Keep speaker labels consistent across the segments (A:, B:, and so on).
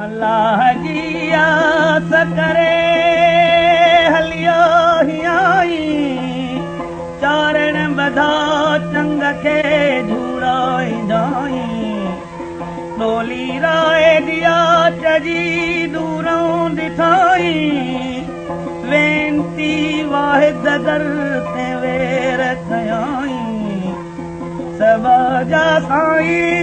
A: अल्लाह जी आस करे हलियो ही आई चारण बधा चंग के झूड़ाई जाई डोली राय दिया चजी दूरों दिखाई वेंती वाहिद दर ते वेर खयाई सबा जा साईं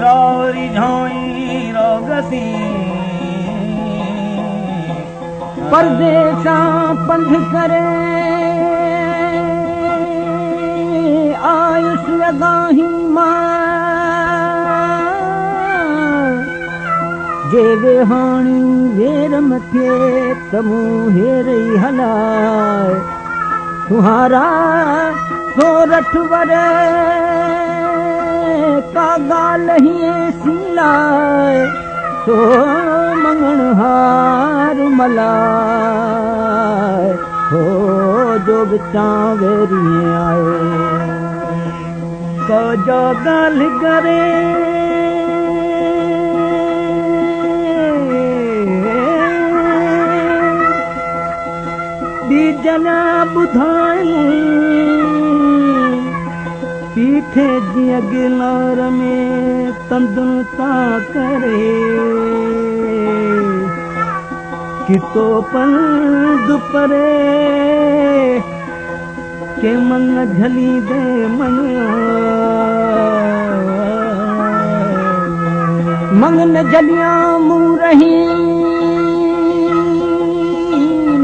A: रौरी झाई रोगसी
B: परदेसा पंध करे आयुष लगाही मां जे वेहाणी वेर मथे तमू हेरे हलाए तुम्हारा सोरठ वरे का गाल ही सिलाए तो मंगण हार मलाए हो जो बिचा वेरी आए को जो गाल करे बीजना बुधाई पीठे जीअं गिलार में तंदुन ता करे कितो पंध परे के मन झली दे मंगन झलिया मुँह रही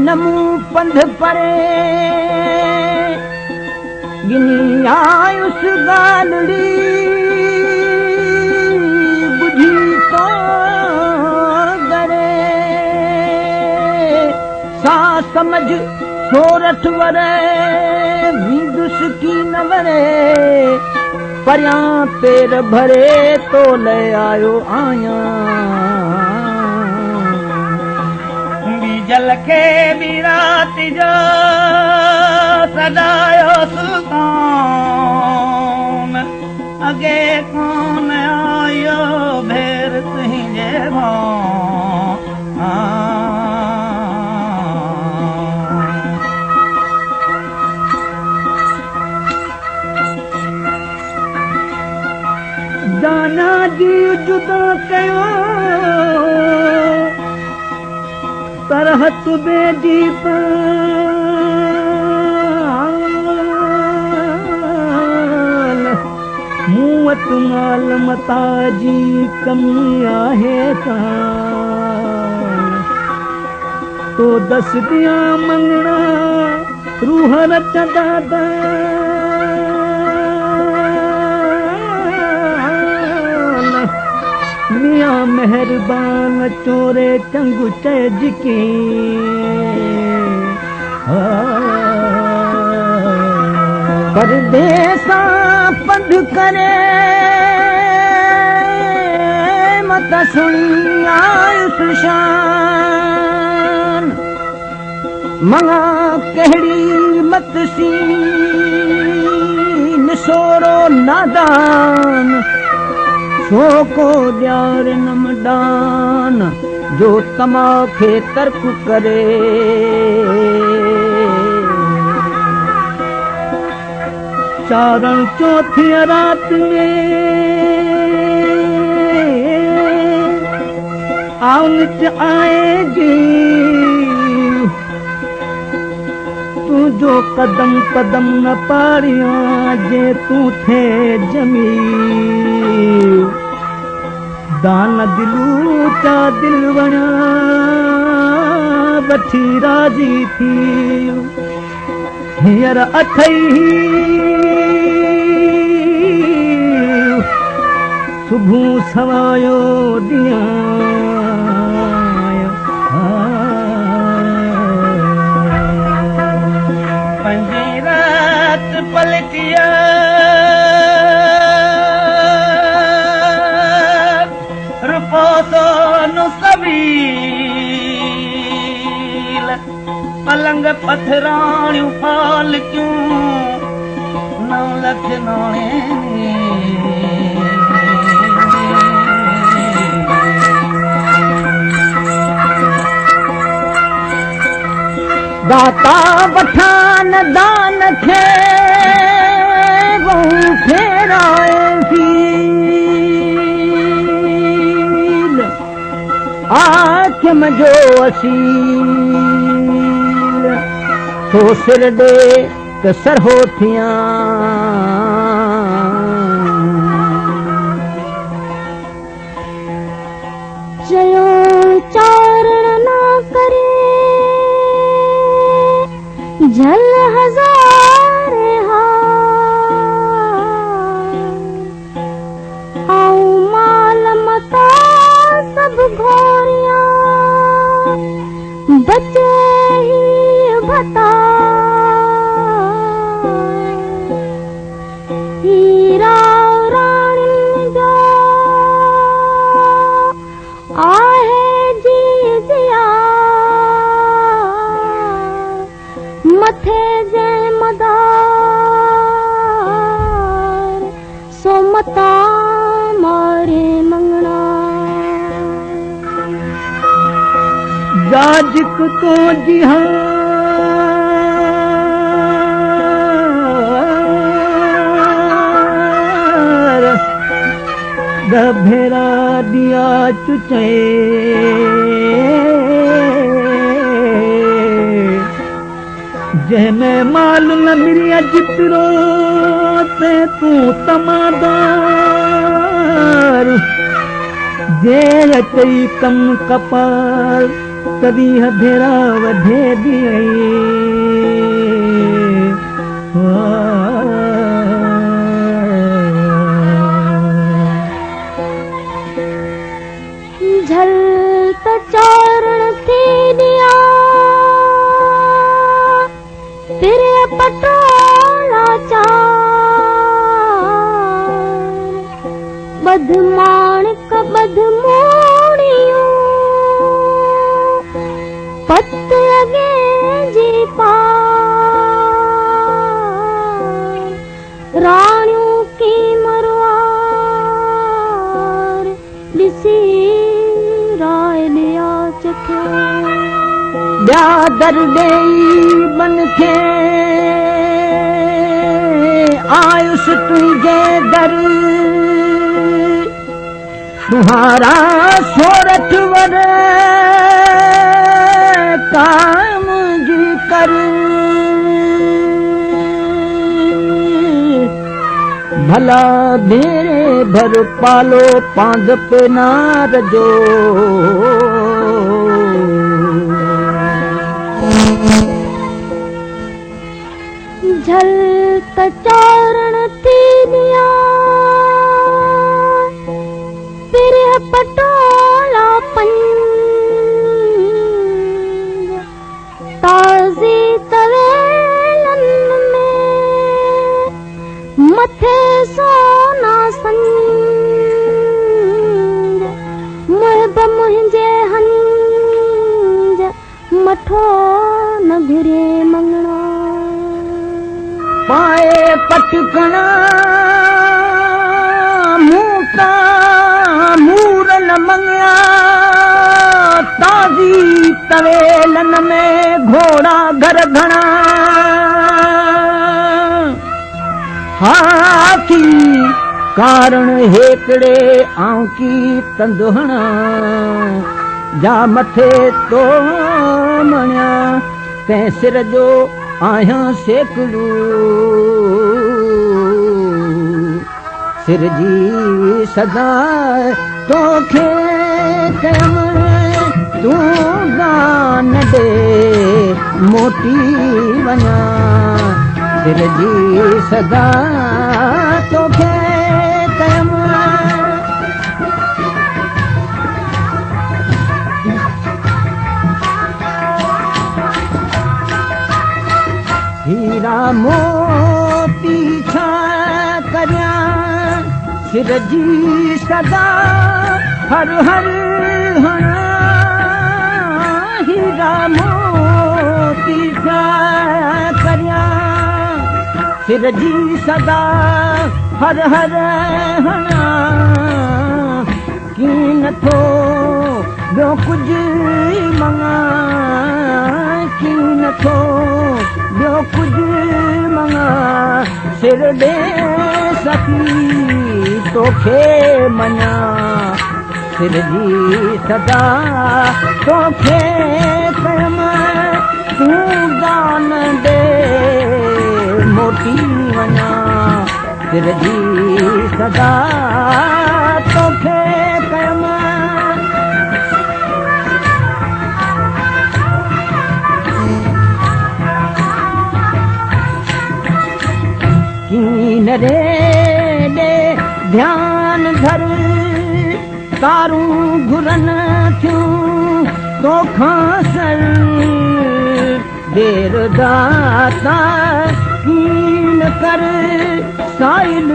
B: नमू पंध परे गिनी आयुष गालड़ी बुझी तो गरे सा समझ सोरठ वरे विदुष की न वरे परियां पेर भरे तो ले आयो आया
A: जल के भी रात जो सदायो सुल्तान अगे कौन आयो भेर तुझे
B: जाना जी जुदा कयो तरह तुबे दीप मूवत माल मता जी कमी आहे तो दस दिया मंगना रूह रचदा मियां मेहरबान चोरे चंगु चैजिकी परदेसा पंध करे मत सुनी आयुष शान मंगा कहड़ी मत सी निसोरो नादान शोको ड्यार नमदान जो तमा खे तर्क करे चारण चौथी रात में आउच आएगी तू जो कदम कदम न पारिया जे तू थे जमी दान दिलू चा दिल वणा बठी राजी थी हींअर अथई सुबह सवायो दिया
A: पंजी रात पलटिया रुपोसो नु सबील पलंग पथराणियूं फाल क्यों 9 लख नाणे
B: दाता वठान दान खे फेराए फील आखिम जो असील तो सिर ॾे त सरहो थियां
C: चयो चारण न करे जल हजार आऊं माल मता सब घोरिया बचे ही भता हीरा रानी जो आहे जी जिया मथे जे मदार सो मता मारे मंगना
B: जाजिक तो जिहार भेरा दिया चुचे जंहिंमें माल न मिलिया जितरो ते तूं तमादार जे अचई कम कपाल तॾहिं भेरा वधे बि
C: झल त चारण थी दिया तेरे पटोला चार बदमाणिक बदमोड़ियूं पत अगे जी पार राणियूं की मरवार ॾिसी राय लिया चखे
B: ॿिया दर ॾेई मन खे आयुसि तुंहिंजे दर तुहारा सोरठ वर काम जी कर भला भेरे भर पालो पांद पे नार जो
C: झल त चारण थी दिया तेरे पटोला पंज ताज़ी तवेलन में मथे सोना संज मुहिब मुंहिंजे हंज मठो न घुरे मंगणा
B: पाए पटकणा मूका मूरन मंगिया ताज़ी तवेलन में घोड़ा घर घणा हाथी कारण हेकड़े आंकी तंदुहणा जा मथे तो मणिया तंहिं सिर जो आहियां सेकड़ू सिर जी सदा तोखे कयम तूं गान ॾे मोटी वञा सिर जी सदा तोखे कयम हीरा मोती छा करियां सिर जी सदा हर हर हणा हीरा मोती छा करियां सिर जी सदा हर हर हणा की नथो ॿियो कुझु मङा की नथो छो ॿियो कुझु मङा सिर ॾे सखी तोखे मञा सिर जी सदा तोखे कयम तूं दान ॾे मोटी वञा सिर जी सदा तोखे कयम कीन रे ॾे ध्यान धर तारूं घुरन थियूं तोखां सर देर दाता कीन कर साइल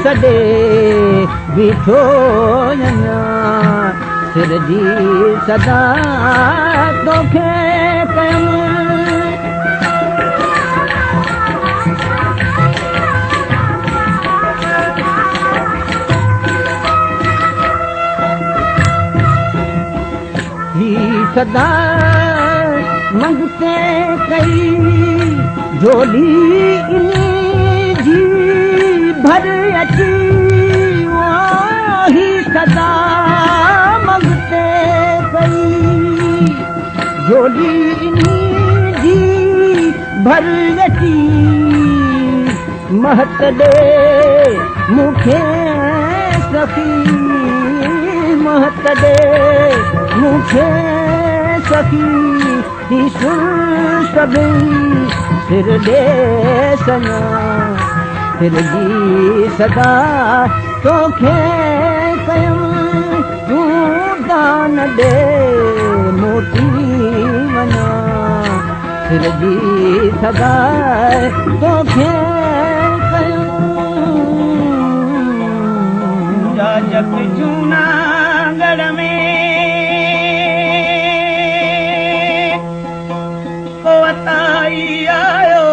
B: सॾे बीठो अञा सिर जी सदा तोखे कयम सदा मंगते कई झोली इन्हीं जी भर अची वही सदा मंगते कई झोली इन्हीं जी भर अची महत ॾे मूंखे सखी महत ॾे मूंखे सखी सभई सिर ॾे सञा सिर जी सदा तोखे कयम तूं दान ॾे मोटी वञा सिर जी सदा तोखे कयम
A: जग जूनागढ़ में आयो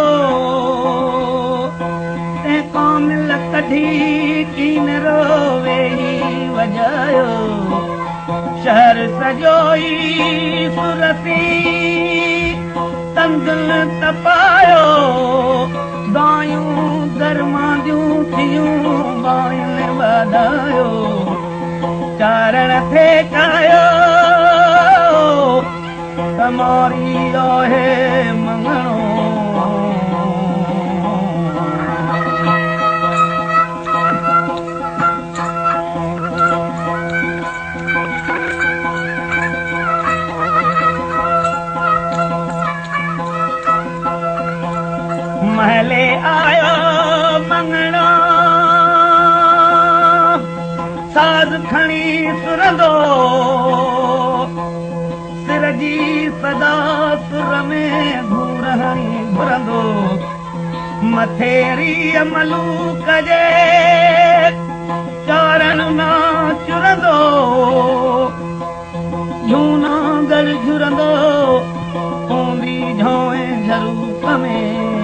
A: ते कौन कढी कीन रोवे वजायो शहर सजोई सुरती तंदुल तपायो दायूं दरमादियूं थियूं बायल वधायो चारण थे कायो तमारी आहे मंगणो महले आयो मंगणो साज खणी सुरंदो सिर जी सदा सुर में घूर हणी घुरंदो मथेरी मलूक जे चारण ना चुरंदो जूनागढ़ झुरंदो हूंदी झोए झरूप में